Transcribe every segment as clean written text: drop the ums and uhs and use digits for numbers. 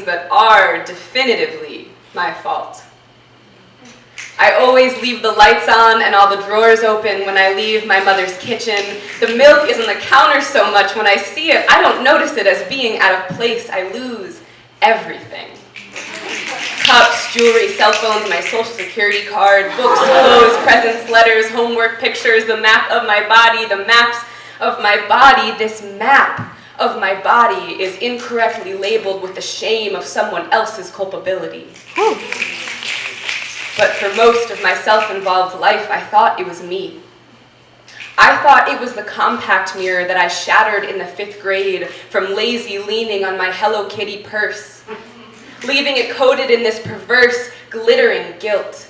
that are definitively my fault. I always leave the lights on and all the drawers open when I leave my mother's kitchen. The milk is on the counter so much when I see it, I don't notice it as being out of place. I lose everything. Cups, jewelry, cell phones, my social security card, books, clothes, presents, letters, homework, pictures, the map of my body, the maps of my body. This map of my body is incorrectly labeled with the shame of someone else's culpability. But for most of my self-involved life, I thought it was me. I thought it was the compact mirror that I shattered in the 5th grade from lazy leaning on my Hello Kitty purse, leaving it coated in this perverse, glittering guilt.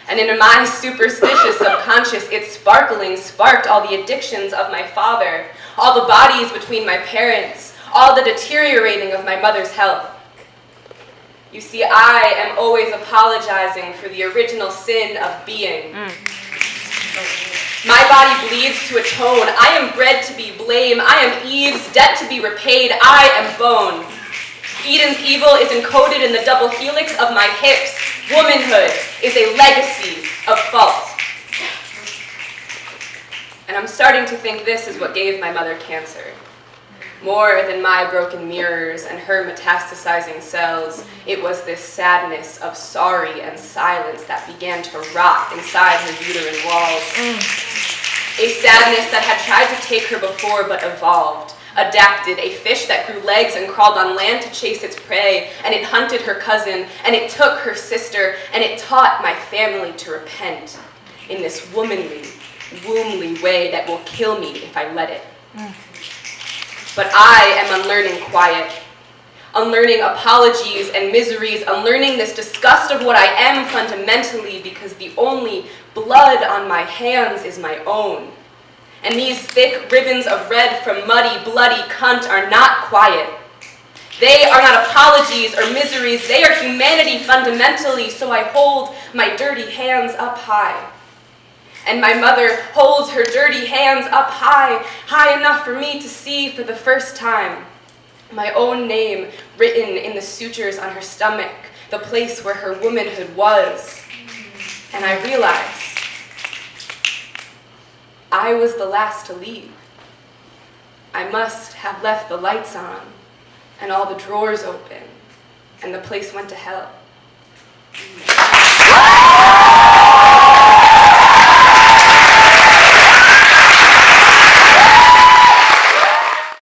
And in my superstitious subconscious, its sparkling sparked all the addictions of my father, all the bodies between my parents, all the deteriorating of my mother's health. You see, I am always apologizing for the original sin of being. My body bleeds to atone. I am bred to be blame. I am Eve's debt to be repaid. I am bone. Eden's evil is encoded in the double helix of my hips. Womanhood is a legacy of fault. And I'm starting to think this is what gave my mother cancer. More than my broken mirrors and her metastasizing cells, it was this sadness of sorry and silence that began to rot inside her uterine walls. A sadness that had tried to take her before but evolved, adapted, a fish that grew legs and crawled on land to chase its prey, and it hunted her cousin, and it took her sister, and it taught my family to repent in this womanly, wombly way that will kill me if I let it. But I am unlearning quiet, unlearning apologies and miseries, unlearning this disgust of what I am fundamentally, because the only blood on my hands is my own. And these thick ribbons of red from muddy, bloody cunt are not quiet. They are not apologies or miseries, they are humanity fundamentally, so I hold my dirty hands up high. And my mother holds her dirty hands up high, high enough for me to see for the first time my own name written in the sutures on her stomach, the place where her womanhood was. And I realized I was the last to leave. I must have left the lights on and all the drawers open, and the place went to hell.